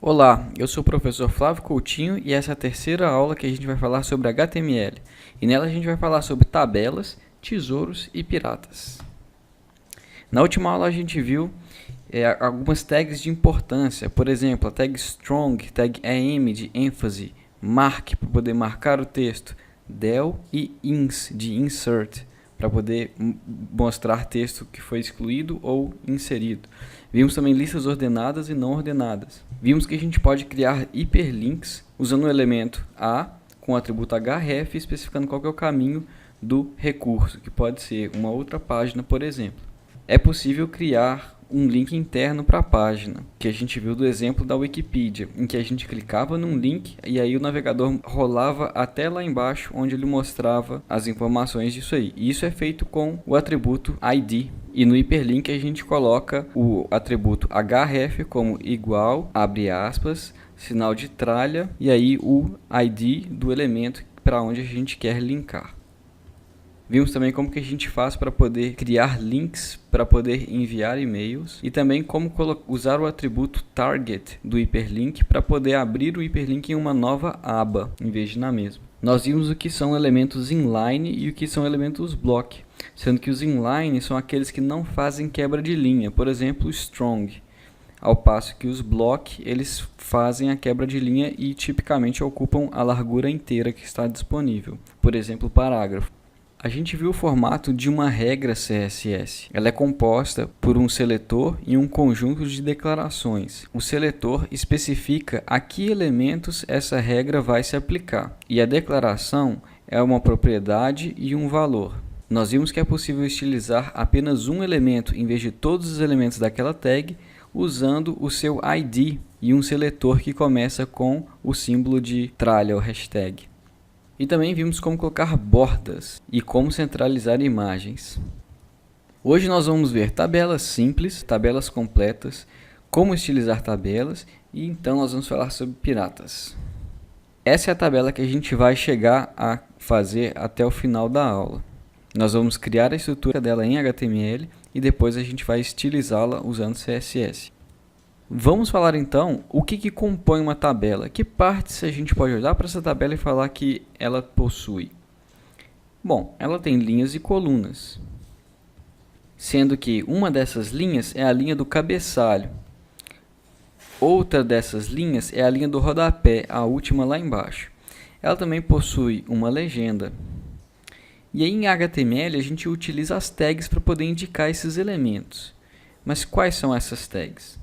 Olá, eu sou o professor Flávio Coutinho e essa é a terceira aula que a gente vai falar sobre HTML. E nela a gente vai falar sobre tabelas, tesouros e piratas. Na última aula a gente viu algumas tags de importância, por exemplo, a tag strong, tag am de ênfase, mark para poder marcar o texto, del e ins de insert para poder mostrar texto que foi excluído ou inserido. Vimos também listas ordenadas e não ordenadas. Vimos que a gente pode criar hiperlinks usando o elemento a com o atributo href, especificando qual que é o caminho do recurso, que pode ser uma outra página, por exemplo. É possível criar um link interno para a página, que a gente viu do exemplo da Wikipedia, em que a gente clicava num link e aí o navegador rolava até lá embaixo, onde ele mostrava as informações disso aí. E isso é feito com o atributo ID. E no hiperlink a gente coloca o atributo href como igual, abre aspas, sinal de tralha, e aí o ID do elemento para onde a gente quer linkar. Vimos também como que a gente faz para poder criar links, para poder enviar e-mails e também como usar o atributo target do hiperlink para poder abrir o hiperlink em uma nova aba, em vez de na mesma. Nós vimos o que são elementos inline e o que são elementos block, sendo que os inline são aqueles que não fazem quebra de linha, por exemplo, o strong, ao passo que os block eles fazem a quebra de linha e tipicamente ocupam a largura inteira que está disponível, por exemplo, o parágrafo. A gente viu o formato de uma regra CSS. Ela é composta por um seletor e um conjunto de declarações. O seletor especifica a que elementos essa regra vai se aplicar. E a declaração é uma propriedade e um valor. Nós vimos que é possível estilizar apenas um elemento em vez de todos os elementos daquela tag, usando o seu ID e um seletor que começa com o símbolo de tralha ou hashtag. E também vimos como colocar bordas e como centralizar imagens. Hoje nós vamos ver tabelas simples, tabelas completas, como estilizar tabelas e então nós vamos falar sobre piratas. Essa é a tabela que a gente vai chegar a fazer até o final da aula. Nós vamos criar a estrutura dela em HTML e depois a gente vai estilizá-la usando CSS. Vamos falar então o que compõe uma tabela, que partes a gente pode olhar para essa tabela e falar que ela possui. Bom, ela tem linhas e colunas, sendo que uma dessas linhas é a linha do cabeçalho, outra dessas linhas é a linha do rodapé, a última lá embaixo. Ela também possui uma legenda. E aí em HTML a gente utiliza as tags para poder indicar esses elementos. Mas quais são essas tags?